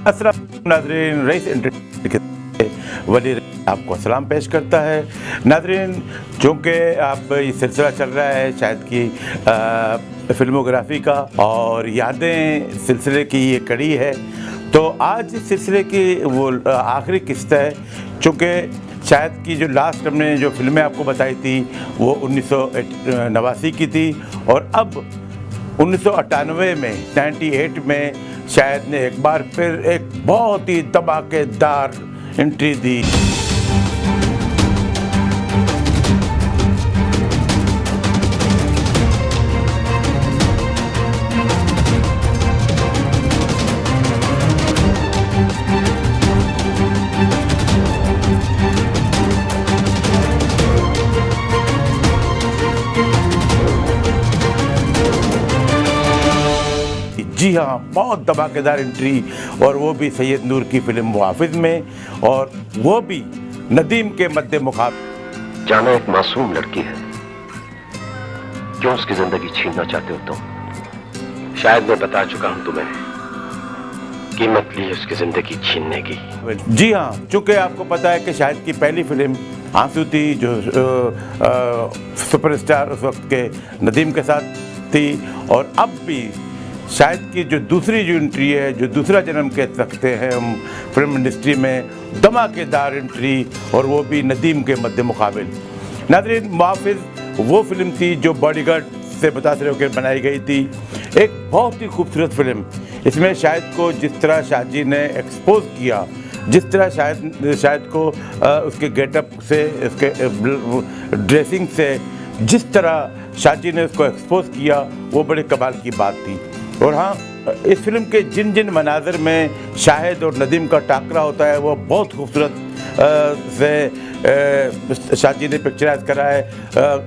अस्सलाम नाज़रीन, rice international के वली आपको सलाम पेश करता है। नाज़रीन, चूँकि आप ये सिलसिला चल रहा है शायद कि फिल्मोग्राफी का और यादें सिलसिले की ये कड़ी है, तो आज इस सिलसिले की वो आखिरी किस्त है। चूँकि शायद की जो लास्ट हमने जो फिल्में आपको बताई थी वो 1989 की थी और अब 1998 में 98 में शायद ने एक बार फिर एक बहुत ही धमाकेदार एंट्री दी। जी हाँ, बहुत धमाकेदार एंट्री, और वो भी सैयद नूर की फिल्म मुहाफिज में, और वो भी नदीम के मद्दे मुकाबले। जाना एक मासूम लड़की है, क्यों उसकी जिंदगी छीनना चाहते हो तुम? शायद मैं बता चुका हूं तुम्हें, कीमत ली उसकी जिंदगी छीनने की। जी हाँ, चूँकि आपको पता है कि शायद की पहली फिल्म आंसू थी जो सुपरस्टार उस वक्त के नदीम के साथ थी, और अब भी शायद की जो दूसरी जो एंट्री है, जो दूसरा जन्म कह सकते हैं हम फिल्म इंडस्ट्री में, धमाकेदार एंट्री, और वो भी नदीम के मद्दे मुकाबिल। नाज़रीन, मुहाफिज वो फिल्म थी जो बॉडीगार्ड से मुतासिर होकर बनाई गई थी। एक बहुत ही खूबसूरत फिल्म। इसमें शायद को जिस तरह शाहजी ने एक्सपोज किया, जिस तरह शायद को उसके गेटअप से, उसके ड्रेसिंग से, जिस तरह शाहजी ने उसको एक्सपोज किया, वो बड़े कमाल की बात थी। और हाँ, इस फिल्म के जिन जिन मनाज़र में शाहिद और नदीम का टाकरा होता है वो बहुत खूबसूरत से शाहजी ने पिक्चराइज करा है।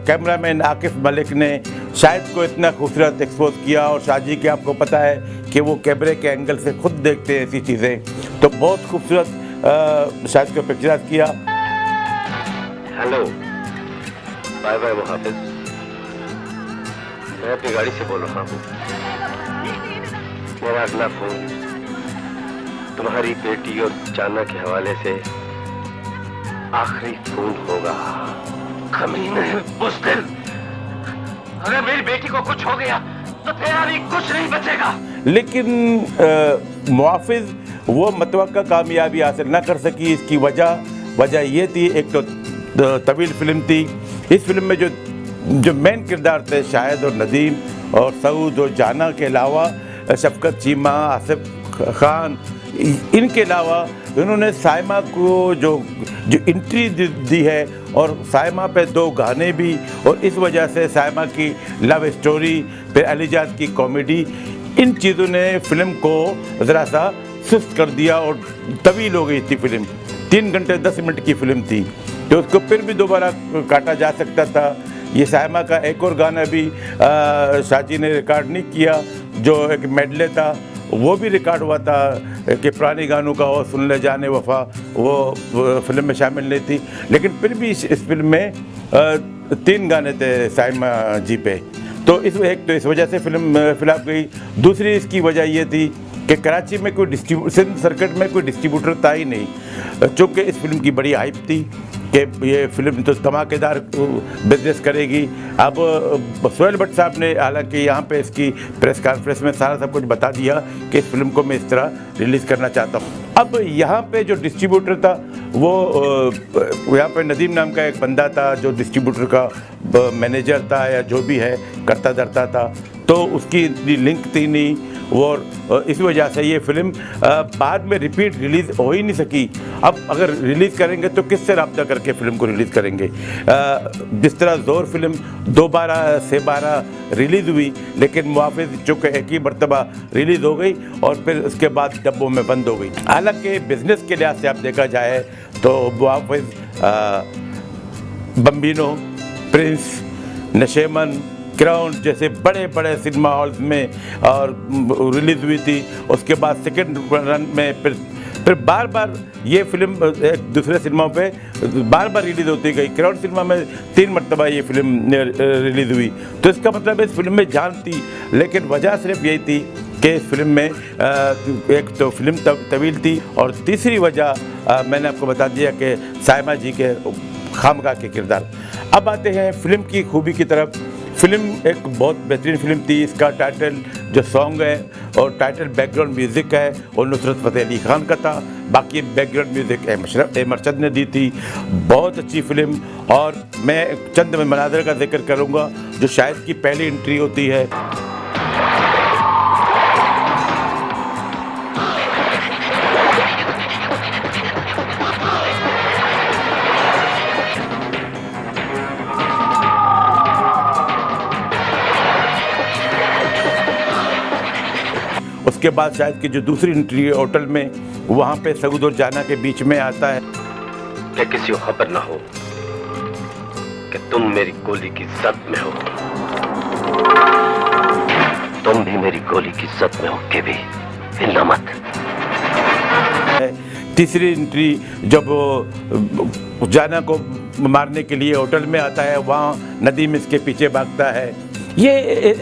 कैमरामैन आकिफ मलिक ने शाहिद को इतना खूबसूरत एक्सपोज किया, और शाहजी के आपको पता है कि वो कैमरे के एंगल से खुद देखते हैं ऐसी चीज़ें, तो बहुत खूबसूरत शाहिद को पिक्चराइज किया। हेलो, बाय बाय मुहाफिज, मैं अपनी गाड़ी से बोल रहा हूँ। मेरा अगला फोन तुम्हारी बेटी और जाना के हवाले से आखिरी फोन होगा। कमीने बुज़दिल, अगर मेरी बेटी को कुछ हो गया तो तेरा भी कुछ नहीं बचेगा। लेकिन मुहाफिज वो मतवक्का कामयाबी हासिल ना कर सकी। इसकी वजह ये थी, एक तो तवील फिल्म थी। इस फिल्म में जो मेन किरदार थे शाहिद और नदीम और सऊद और जाना के अलावा शफकत चीमा, आसिफ खान, इनके अलावा इन्होंने साइमा को जो एंट्री दी है, और साइमा पे 2 गाने भी, और इस वजह से साइमा की लव स्टोरी, फिर अलीजाद की कॉमेडी, इन चीज़ों ने फिल्म को ज़रा सा सुस्त कर दिया और तवील हो गई थी फिल्म। 3 घंटे 10 मिनट की फिल्म थी, तो उसको फिर भी दोबारा काटा जा सकता था। ये साइमा का एक और गाना भी शाहजी ने रिकॉर्ड नहीं किया, जो एक मेडले था, वो भी रिकॉर्ड हुआ था कि पुराने गानों का हो सुन ले जाने वफा, वो फिल्म में शामिल नहीं थी। लेकिन फिर भी इस फिल्म में 3 गाने थे साइमा जी पे, तो इस वजह से फिल्म फिलहाल गई। दूसरी इसकी वजह ये थी कि कराची में कोई डिस्ट्रीब्यूशन सर्किट में कोई डिस्ट्रीब्यूटर था ही नहीं, चूँकि इस फिल्म की बड़ी हाइप थी कि ये फिल्म तो धमाकेदार बिजनेस करेगी। अब सोहेल भट्ट साहब ने हालांकि यहाँ पे इसकी प्रेस कॉन्फ्रेंस में सारा सब कुछ बता दिया कि इस फिल्म को मैं इस तरह रिलीज़ करना चाहता हूँ। अब यहाँ पे जो डिस्ट्रीब्यूटर था वो यहाँ पे नदीम नाम का एक बंदा था जो डिस्ट्रीब्यूटर का मैनेजर था या जो भी है, करता धरता था, तो उसकी लिंक थी नहीं, और इस वजह से ये फिल्म बाद में रिपीट रिलीज़ हो ही नहीं सकी। अब अगर रिलीज़ करेंगे तो किससे रब्ता करके फ़िल्म को रिलीज़ करेंगे? जिस तरह ज़ोर फिल्म 12 से 12 रिलीज़ हुई, लेकिन मुहाफिज चूँकि एक ही मरतबा रिलीज़ हो गई और फिर उसके बाद डब्बों में बंद हो गई। हालांकि बिज़नेस के लिहाज से आप देखा जाए तो मुहाफिज बम्बिनो, प्रिंस, नशेमन, क्राउन जैसे बड़े बड़े सिनेमा हॉल्स में और रिलीज़ हुई थी। उसके बाद सेकेंड रन में फिर बार बार ये फिल्म एक दूसरे सिनेमाओं पे बार बार रिलीज़ होती गई। क्राउन सिनेमा में 3 मरतबा ये फिल्म रिलीज़ हुई। तो इसका मतलब इस फिल्म में जान थी, लेकिन वजह सिर्फ यही थी कि इस फिल्म में एक तो फिल्म तवील थी और तीसरी वजह मैंने आपको बता दिया कि सायमा जी के खामखा के किरदार। अब आते हैं फिल्म की खूबी की तरफ। फिल्म एक बहुत बेहतरीन फिल्म थी। इसका टाइटल जो सॉन्ग है और टाइटल बैकग्राउंड म्यूज़िक है वो नुसरत फ़तेह अली खान का था, बाकी बैकग्राउंड म्यूज़िक ए मरचद ने दी थी। बहुत अच्छी फिल्म। और मैं चंद मनाज़र का जिक्र करूँगा जो शायद की पहली एंट्री होती है। उसके बाद शायद की जो दूसरी एंट्री है होटल में, वहाँ पे सऊद और जाना के बीच में आता है कि किसी को खबर ना हो कि तुम मेरी गोली की जद में हो, तुम भी मेरी गोली की जद में हो के भी हिलना मत। तीसरी एंट्री जब वो जाना को मारने के लिए होटल में आता है, वहाँ नदीम इसके पीछे भागता है। ये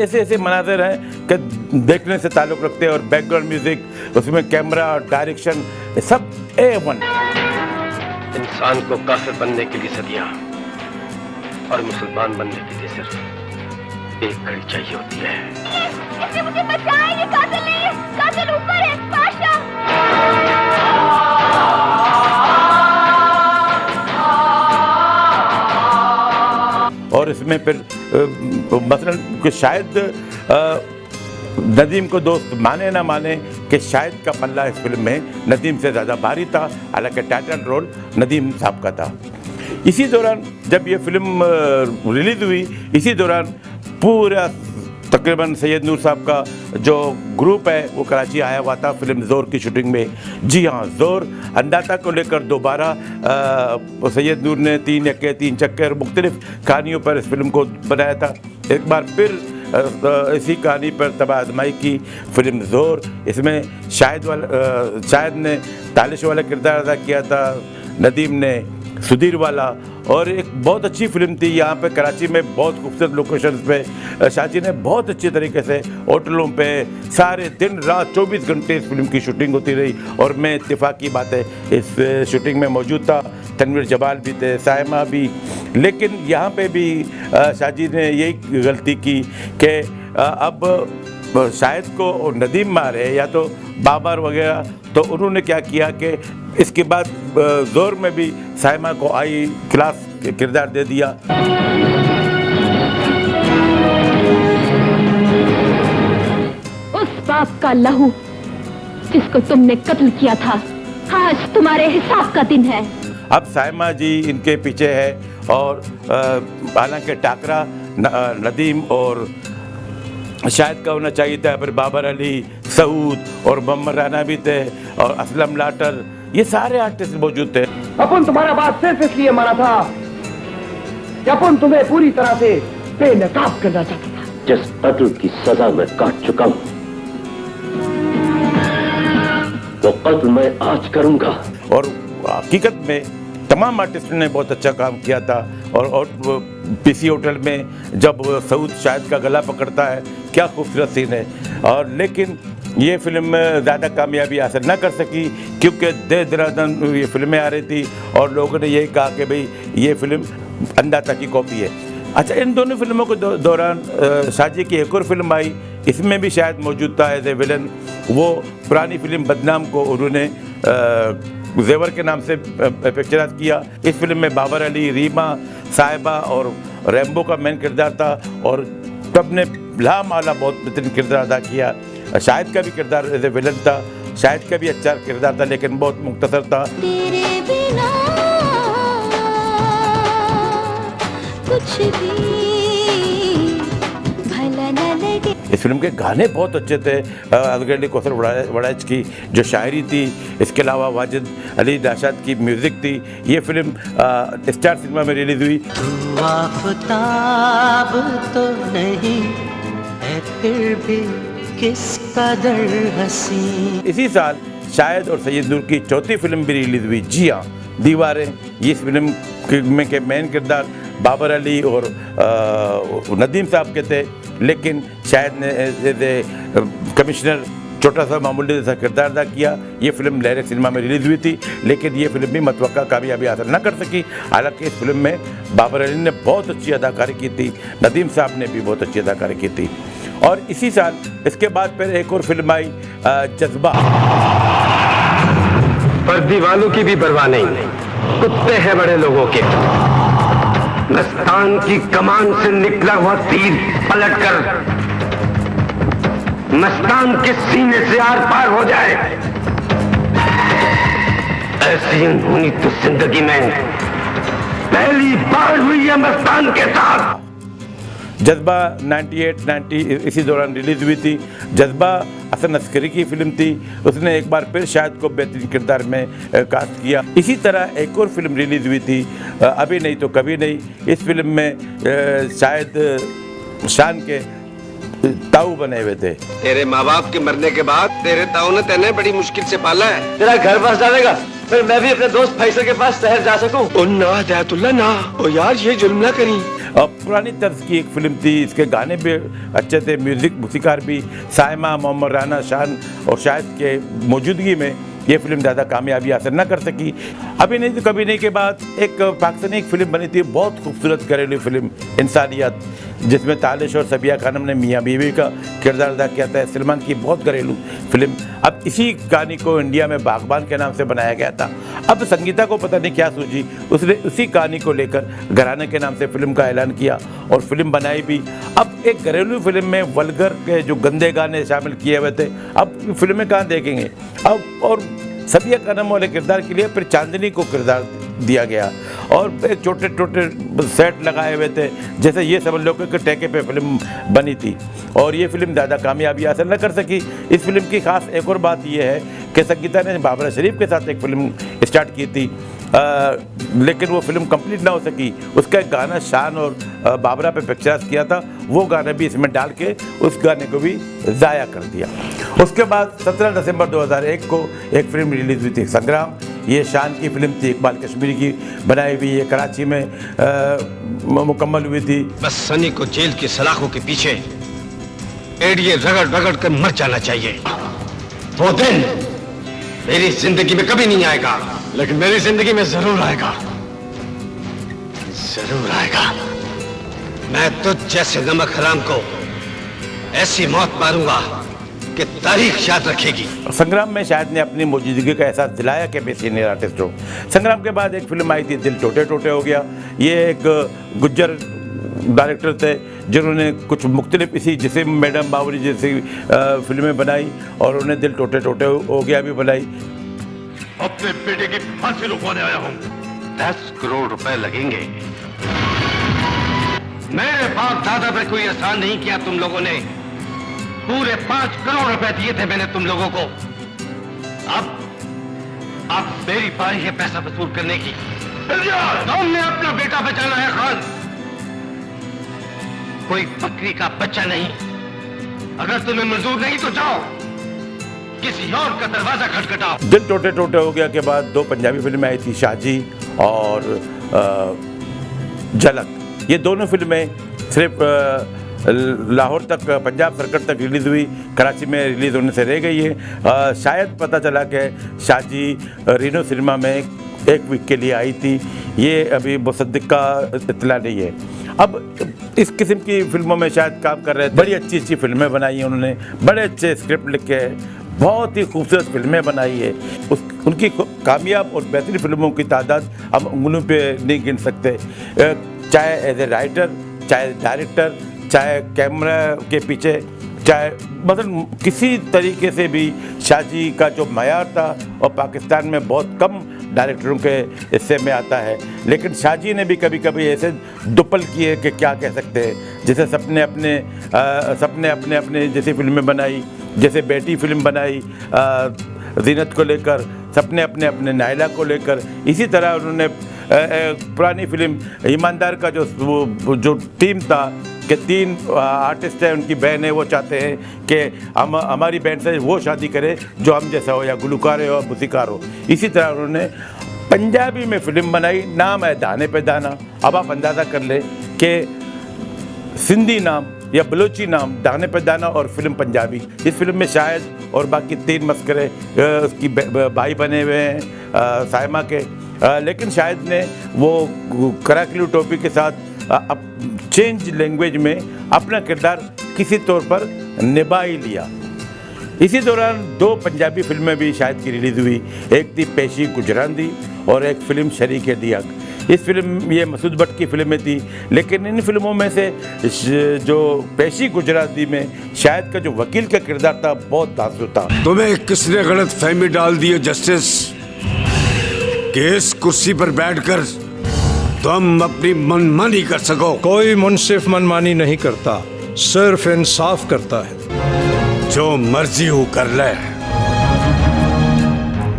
ऐसे ऐसे मनाज़र हैं कि देखने से ताल्लुक़ रखते हैं। और बैकग्राउंड म्यूज़िक, उसमें कैमरा, डायरेक्शन, सब A1। इंसान को काफिर बनने के लिए सदियां और मुसलमान बनने के लिए सिर्फ एक घड़ी चाहिए होती है। इसने मुझे बचाया, ये कातिल नहीं है, कातिल ऊपर है, पाशा। और इसमें फिर मसलन कि शायद नदीम को दोस्त माने ना माने कि शायद का पल्ला इस फिल्म में नदीम से ज़्यादा भारी था, हालांकि टाइटल रोल नदीम साहब का था। इसी दौरान जब ये फिल्म रिलीज़ हुई, इसी दौरान पूरा तकरीबन सैयद नूर साहब का जो ग्रुप है वो कराची आया हुआ था फिल्म ज़ोर की शूटिंग में। जी हाँ, ज़ोर अंदाता को लेकर दोबारा सैयद नूर ने 3 यक्के 3 चक्के और मुख्तलिफ कहानियों पर इस फिल्म को बनाया था। एक बार फिर इसी कहानी पर तबाह आजमाई की फिल्म ज़ोर। इसमें शाहिद ने तालिश वाला किरदार अदा किया था, नदीम ने सुधीर वाला, और एक बहुत अच्छी फिल्म थी। यहाँ पे कराची में बहुत खूबसूरत लोकेशंस पे शाजी ने बहुत अच्छे तरीके से होटलों पे सारे दिन रात 24 घंटे इस फिल्म की शूटिंग होती रही। और मैं इत्तेफाक की बात है इस शूटिंग में मौजूद था, तनवीर जबाल भी थे, सायमा भी। लेकिन यहाँ पे भी शाजी ने यही गलती की कि अब शाहिद को नदीम मारे या तो बाबर वगैरह, तो उन्होंने क्या किया कि इसके बाद ज़ोर में भी सायमा को आई क्लास किरदार दे दिया। उस बाप का लहू जिसको तुमने कत्ल किया था, आज तुम्हारे हिसाब का दिन है। अब सायमा जी इनके पीछे है और हालांकि टाकरा नदीम और शायद का होना चाहिए था, फिर बाबर अली, सऊद और मोहम्मद राना भी थे और असलम लाटर, ये सारे आर्टिस्ट मौजूद थे। अपन तुम्हारा बात सिर्फ इसलिए माना था कि अपन तुम्हें पूरी तरह से बेनकाब करना चाहता था। जिस कत्ल की सजा मैं काट चुका हूं, वो कत्ल मैं आज करूंगा। और हकीकत में तमाम आर्टिस्टों ने बहुत अच्छा काम किया था। और पीसी होटल में जब सऊद शाहिद का गला पकड़ता है, क्या खूबसूरत सीन है। और लेकिन ये फिल्म ज़्यादा कामयाबी हासिल ना कर सकी क्योंकि दे-दनादन ये फिल्में आ रही थी और लोगों ने यही कहा कि भाई ये फिल्म अंदाता की कॉपी है। अच्छा, इन दोनों फिल्मों के दौरान शाजी की एक और फिल्म आई, इसमें भी शायद मौजूद था एज ए विलन। वो पुरानी फिल्म बदनाम को उन्होंने जेवर के नाम से पिक्चराइज किया। इस फिल्म में बाबर अली, रीमा, साहिबा और रैम्बो का मेन किरदार था और तब ने लामाला बहुत बेहतरीन किरदार अदा किया। शाहिद का भी किरदार एज ए विलन था, शाहिद का भी अच्छा किरदार था लेकिन बहुत मुख्तसर था। तेरे बिना कुछ भी भला न लगे। इस फिल्म के गाने बहुत अच्छे थे। असगर अली कौसर वड़ाइच की जो शायरी थी, इसके अलावा वाजिद अली नाशाद की म्यूज़िक थी। ये फिल्म स्टार सिनेमा में रिलीज़ हुई। तू आफताब तो नहीं है फिर भी किस कदर हसी। इसी साल शाहिद और सैयद नूर की चौथी फिल्म भी रिलीज़ हुई, जी हाँ, दीवारें। ये इस फिल्म में के मेन किरदार बाबर अली और नदीम साहब के थे, लेकिन शाहिद ने कमिश्नर छोटा सा मामूली सा किरदार अदा किया। ये फिल्म लहर सिनेमा में रिलीज़ हुई थी, लेकिन ये फिल्म भी मतवक्का कामयाबी हासिल न कर सकी। हालांकि इस फिल्म में बाबर अली ने बहुत अच्छी अदाकारी की थी, नदीम साहब ने भी बहुत अच्छी अदाकारी की थी। और इसी साल इसके बाद फिर एक और फिल्म आई जज्बा। वर्दी वालों की भी परवाह नहीं, कुत्ते हैं बड़े लोगों के। मस्तान की कमान से निकला हुआ तीर पलटकर मस्तान के सीने से आर पार हो जाए, ऐसी अनहोनी तो जिंदगी में पहली बार हुई है मस्तान के साथ। जज्बा 98-90 इसी दौरान रिलीज़ हुई थी। जज्बा हसन अस्करी की फिल्म थी, उसने एक बार फिर शाहिद को बेहतरीन किरदार में कास्ट किया। इसी तरह एक और फिल्म रिलीज़ हुई थी अभी नहीं तो कभी नहीं। इस फिल्म में शायद शान के ताऊ बने हुए थे। तेरे माँ बाप के मरने के बाद तेरे ताऊ ने तेने बड़ी मुश्किल से पाला है। तेरा घर बस जाएगा, फिर मैं भी अपने दोस्त फैसल के पास शहर जा सकूं। ओ ना दयातुल्ला ना, ओ यार ये जुल्म ना करी। और पुरानी तर्ज की एक फिल्म थी, इसके गाने भी अच्छे थे, मूसिकार भी साइमा, मोहम्मद राना, शान और शाहिद के मौजूदगी में ये फिल्म ज़्यादा कामयाबी हासिल न कर सकी। अभी नहीं तो कभी नहीं के बाद एक पाकिस्तानी एक फिल्म बनी थी, बहुत खूबसूरत घरेलू फिल्म इंसानियत, जिसमें तालिश और सबिया खानम ने मियाँ बीवी का किरदार अदा किया था। सलमान की बहुत घरेलू फिल्म। अब इसी कहानी को इंडिया में बागबान के नाम से बनाया गया था। अब संगीता को पता नहीं क्या सूझी, उसने उसी कहानी को लेकर घराने के नाम से फिल्म का ऐलान किया और फिल्म बनाई भी। अब एक घरेलू फिल्म में वल्गर के जो गंदे गाने शामिल किए हुए थे, अब फिल्में कहाँ देखेंगे। अब और सबिया खानम वाले किरदार के लिए फिर चांदनी को किरदार दिया गया और एक छोटे छोटे सेट लगाए हुए थे, जैसे ये समझ लो कि ठेके पे फिल्म बनी थी। और ये फिल्म ज़्यादा कामयाबी हासिल न कर सकी। इस फिल्म की खास एक और बात यह है कि संगीता ने बाबरा शरीफ के साथ एक फिल्म स्टार्ट की थी, लेकिन वो फिल्म कंप्लीट ना हो सकी। उसका एक गाना शान और बाबरा पे पिक्चराइज किया था, वो गाना भी इसमें डाल के उस गाने को भी ज़ाया कर दिया। उसके बाद 17 दिसंबर 2001 को एक फिल्म रिलीज़ हुई थी, संग्राम। ये शान की फिल्म थी, इकबाल कश्मीरी की बनाई हुई। ये कराची में मुकम्मल हुई थी। बस सनी को जेल की सलाखों के पीछे एड़िए रगड़ रगड़ कर मर जाना चाहिए। वो दिन मेरी जिंदगी में कभी नहीं आएगा, लेकिन मेरी जिंदगी में जरूर आएगा, जरूर आएगा। मैं तो जैसे नमक हराम को ऐसी मौत मारूंगा कि तारीख याद रखेगी। संग्राम में शायद ने अपनी मौजूदगी का एहसास दिलाया कि मैं सीनियर आर्टिस्ट हूँ। संग्राम के बाद एक फिल्म आई थी, दिल टोटे टोटे हो गया। ये एक गुज्जर डायरेक्टर थे जिन्होंने कुछ मुख्तलिफ इसी जैसे मैडम बावरी जैसी फिल्में बनाई और उन्हें दिल टोटे टोटे हो गया भी बनाई। अपने बेटे की फांसी रुकवाने आया हूँ। 10 करोड़ रुपए लगेंगे। मेरे बाप दादा पे कोई एहसान नहीं किया तुम लोगों ने। पूरे 5 करोड़ रुपए दिए थे मैंने तुम लोगों को। अब मेरी बारी है पैसा वसूल करने की। तुमने अपना बेटा बचाना है खान, कोई बकरी का बच्चा नहीं। अगर तुम्हें मंजूर नहीं तो जाओ किसी और का दरवाजा खटखटाओ। दिल टोटे टोटे हो गया के बाद 2 पंजाबी फिल्में आई थी, शाजी और झलक। ये दोनों फिल्में सिर्फ लाहौर तक, पंजाब सर्कट तक रिलीज़ हुई, कराची में रिलीज़ होने से रह गई है। शायद पता चला कि शाजी रीनो सिनेमा में एक वीक के लिए आई थी। ये अभी मुसद्दिक का इत्तला नहीं है। अब इस किस्म की फिल्मों में शायद काम कर रहे हैं। बड़ी अच्छी अच्छी फिल्में बनाई हैं उन्होंने, बड़े अच्छे स्क्रिप्ट लिखे, बहुत ही खूबसूरत फिल्में बनाई है। उनकी कामयाब और बेहतरीन फिल्मों की तादाद हम उंगलियों पे नहीं गिन सकते, चाहे एज ए राइटर, चाहे डायरेक्टर, चाहे कैमरा के पीछे, चाहे मतलब किसी तरीके से भी शाजी का जो मयार था और पाकिस्तान में बहुत कम डायरेक्टरों के हिस्से में आता है। लेकिन शाजी ने भी कभी कभी ऐसे दुपल किए कि क्या कह सकते हैं, जैसे सपने अपने अपने जैसी फिल्में बनाई, जैसे बेटी फिल्म बनाई जीनत को लेकर, सपने अपने अपने नायला को लेकर। इसी तरह उन्होंने पुरानी फिल्म ईमानदार का जो टीम था कि 3 आर्टिस्ट हैं, उनकी बहन है, वो चाहते हैं कि हमारी बहन से वो शादी करे जो हम जैसा हो, या गुलकार हो या मूसीकार हो। इसी तरह उन्होंने पंजाबी में फिल्म बनाई, नाम है दाने पे दाना। अब आप अंदाज़ा कर लें कि सिंधी नाम या बलोची नाम, दाने पे दाना और फिल्म पंजाबी। इस फिल्म में शाहिद और बाकी 3 मस्करे उसकी भाई बने हुए हैं साइमा के, लेकिन शाहिद ने वो कराकली टोपी के साथ चेंज लैंग्वेज में अपना किरदार किसी तौर पर निभा ही लिया। इसी दौरान 2 पंजाबी फिल्में भी शाहिद की रिलीज़ हुई, एक थी पेशी गुजरांदी और एक फिल्म शरीक दियक। इस फिल्म ये मसूद भट्ट की फिल्में थी, लेकिन इन फिल्मों में से जो पेशी गुजराती में शाहिद का जो वकील का किरदार था बहुत तासुर था। तुम्हें किसने गलत फहमी डाल दी है जस्टिस कि इस कुर्सी पर बैठकर तुम अपनी मनमानी कर सको? कोई मुंसिफ मनमानी नहीं करता, सिर्फ इंसाफ करता है। जो मर्जी हो कर ले,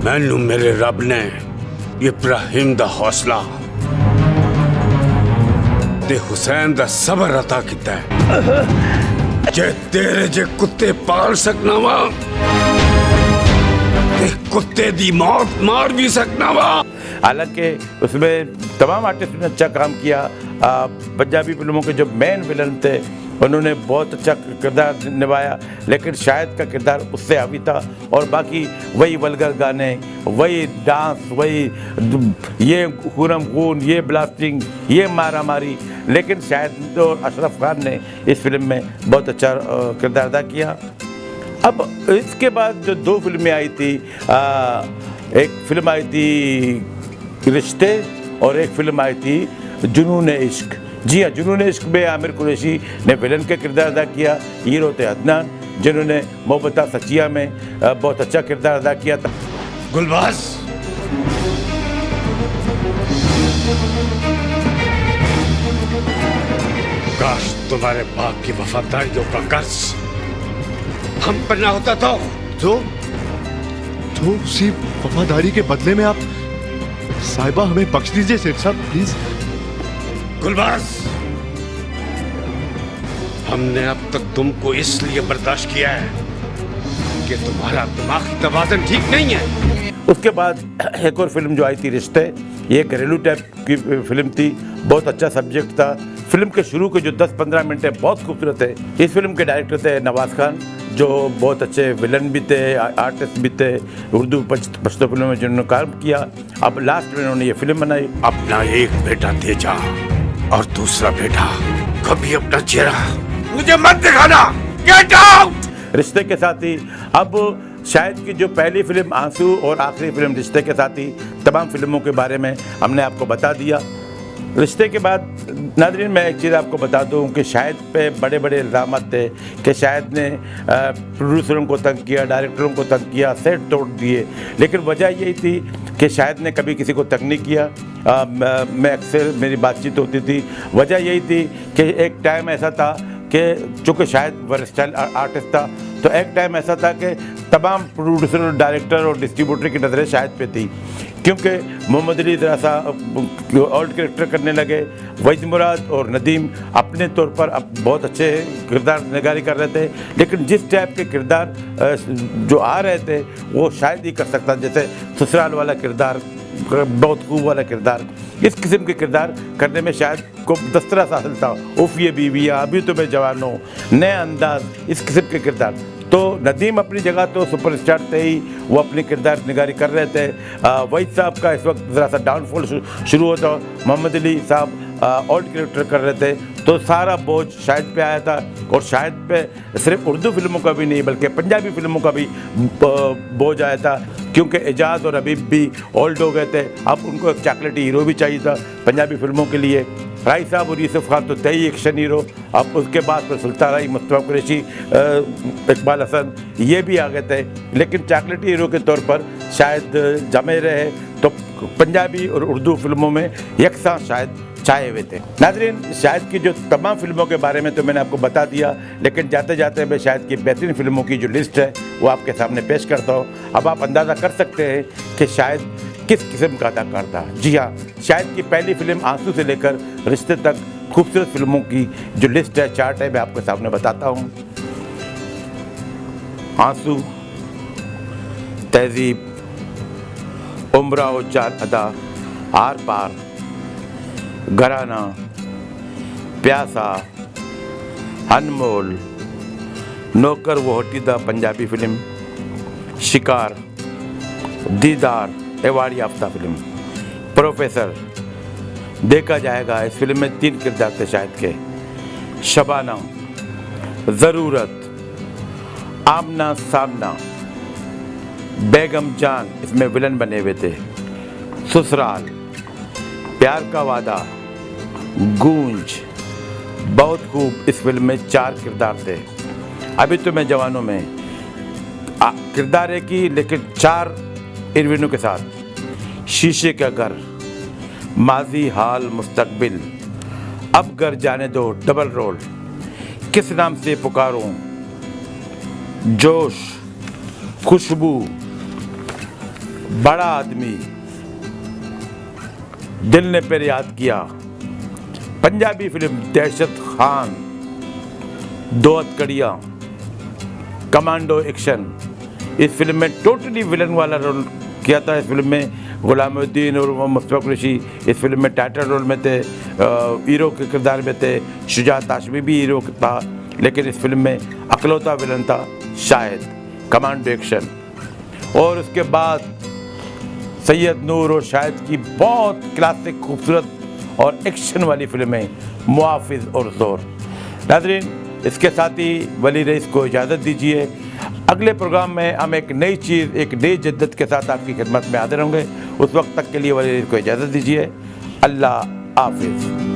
मैनू मेरे रब ने इब्राहिम दा हौसला ते हुसैन दा सबर अता किता है। जे तेरे जे कुत्ते पाल सकना वा ते कुत्ते दी मौत मार भी सकना वा। हालांकि उसमें तमाम आर्टिस्ट ने अच्छा काम किया। पंजाबी फिल्मों के जो मेन विलन थे उन्होंने बहुत अच्छा किरदार निभाया, लेकिन शाहिद का किरदार उससे हावी था और बाकी वही वल्गर गाने, वही डांस, वही ये खूनम खून, ये ब्लास्टिंग, ये मारा मारी। लेकिन शाहिद और अशरफ खान ने इस फिल्म में बहुत अच्छा किरदार अदा किया। अब इसके बाद जो 2 फिल्में आई थी, एक फिल्म आई थी रिश्ते और एक फिल्म आई थी जुनून इश्क। जी हाँ, जुनून इश्क में आमिर कुरैशी ने विलन का किरदार अदा किया। हीरो थे अदनान, जिन्होंने मोहब्बता सचिया में बहुत अच्छा किरदार अदा किया था। गुलबाज, काश तुम्हारे बाप की वफादारियों का कर्ज हम पर ना होता तो। जो उसी वफादारी के बदले में आप साहिबा हमें बख्श दीजिए सेठ साहब, प्लीज। गुलबाज, हमने अब तक तुमको इसलिए बर्दाश्त किया है कि तुम्हारा दिमागी तवाज़ुन ठीक नहीं है। उसके बाद एक और फिल्म जो आई थी रिश्ते, ये घरेलू टाइप की फिल्म थी, बहुत अच्छा सब्जेक्ट था। फिल्म के शुरू के जो 10-15 मिनट है बहुत खूबसूरत है। इस फिल्म के डायरेक्टर थे नवाज़ खान, जो बहुत अच्छे विलन भी थे, आर्टिस्ट भी थे, उर्दू पश्तो फिल्मों में जिन्होंने काम किया। अब लास्ट में उन्होंने ये फिल्म बनाई। अपना एक बेटा तेजा और दूसरा बेटा कभी अपना चेहरा मुझे मत दिखाना। Get out. रिश्ते के साथ ही अब शाहिद की जो पहली फिल्म आंसू और आखिरी फिल्म रिश्ते के साथ ही तमाम फिल्मों के बारे में हमने आपको बता दिया। रिश्ते के बाद नाज़रीन मैं एक चीज़ आपको बता दूं कि शाहिद पे बड़े बड़े इल्ज़ाम थे कि शाहिद ने प्रोड्यूसरों को तंग किया, डायरेक्टरों को तंग किया, सेट तोड़ दिए, लेकिन वजह यही थी कि शाहिद ने कभी किसी को तंग नहीं किया। मैं अक्सर मेरी बातचीत होती थी, वजह यही थी कि एक टाइम ऐसा था कि चूँकि शाहिद वर्सटाइल आर्टिस्ट था, तो एक टाइम ऐसा था कि तमाम प्रोड्यूसर, डायरेक्टर और डिस्ट्रीब्यूटर की नज़रें शाहिद पे थी, क्योंकि मोहम्मद अली ज़रा सा ओल्ड कैरेक्टर करने लगे। वहीद मुराद और नदीम अपने तौर पर अब बहुत अच्छे किरदार निगारी कर रहे थे, लेकिन जिस टाइप के किरदार जो आ रहे थे वो शायद ही कर सकता, जैसे ससुराल वाला किरदार, बहुत खूब वाला किरदार, इस किस्म के किरदार करने में शायद को दस्तरा हासिल था। उफ ये बीवियाँ, अभी तो मैं जवान हूँ, नए अंदाज, इस किस्म के किरदार। तो नदीम अपनी जगह तो सुपरस्टार थे ही, वो अपनी किरदार निगारी कर रहे थे। वहीद साहब का इस वक्त ज़रा सा डाउनफॉल शुरू होता, मोहम्मद अली साहब ओल्ड कैरेक्टर कर रहे थे, तो सारा बोझ शाहिद पे आया था। और शाहिद पे सिर्फ उर्दू फिल्मों का भी नहीं बल्कि पंजाबी फिल्मों का भी बोझ आया था, क्योंकि एजाज और हबीब भी ओल्ड हो गए थे। अब उनको एक चॉकलेटी हीरो भी चाहिए था पंजाबी फिल्मों के लिए। राय साहब और यूसुफ खान तो थे ही एक्शन हीरो। अब उसके बाद फिर सुल्तान राय, मुस्तफा कुरैशी, इकबाल हसन, ये भी आ गए थे, लेकिन चॉकलेटी हीरो के तौर पर शायद जमे रहे। तो पंजाबी और उर्दू फिल्मों में यकसां शायद छाए हुए थे। नाज़रीन, शाहिद की जो तमाम फिल्मों के बारे में तो मैंने आपको बता दिया, लेकिन जाते जाते मैं शाहिद की बेहतरीन फिल्मों की जो लिस्ट है वो आपके सामने पेश करता हूँ। अब आप अंदाज़ा कर सकते हैं कि शाहिद किस किस्म का अदाकार था। जी हाँ, शाहिद की पहली फिल्म आंसू से लेकर रिश्ते तक खूबसूरत फिल्मों की जो लिस्ट है, चार्ट है, मैं आपके सामने बताता हूँ। आंसू, तहजीब, उम्रा और जान अदा, आर पार, घराना, प्यासा, अनमोल, नौकर वो हटीदा पंजाबी फिल्म, शिकार, दीदार एवार्ड याफ्ता फिल्म, प्रोफेसर। देखा जाएगा इस फिल्म में 3 किरदार थे शाहिद के, शबाना, ज़रूरत, आमना सामना। बेगम जान इसमें विलन बने हुए थे, ससुराल, प्यार का वादा, गूंज। बहुत खूब इस फिल्म में 4 किरदार थे। अभी तो मैं जवानों में किरदार है कि, लेकिन 4 हीरोइनों के साथ। शीशे का घर, माजी हाल मुस्तकबिल, अब घर जाने दो, डबल रोल, किस नाम से पुकारूं, जोश, खुशबू, बड़ा आदमी, दिल ने फिर याद किया, पंजाबी फिल्म दहशत खान, 2 हथकड़ियाँ, कमांडो एक्शन। इस फिल्म में टोटली विलन वाला रोल किया था। इस फिल्म में गुलामुद्दीन और मुस्तफा कुरैशी इस फिल्म में टाइटल रोल में थे, हीरो के किरदार में थे। शुजात हाशमी भी हीरो था, लेकिन इस फिल्म में अकलौता विलन था शाहिद, कमांडो एक्शन। और उसके बाद सैयद नूर और शाहिद की बहुत क्लासिक, खूबसूरत और एक्शन वाली फिल्में मुआफिज और जोर। नाज़रीन, इसके साथ ही वली रईस को इजाज़त दीजिए। अगले प्रोग्राम में हम एक नई चीज़, एक नई जिद्दत के साथ आपकी खिदमत में हाजिर होंगे। उस वक्त तक के लिए वली रईस को इजाज़त दीजिए। अल्लाह हाफिज़।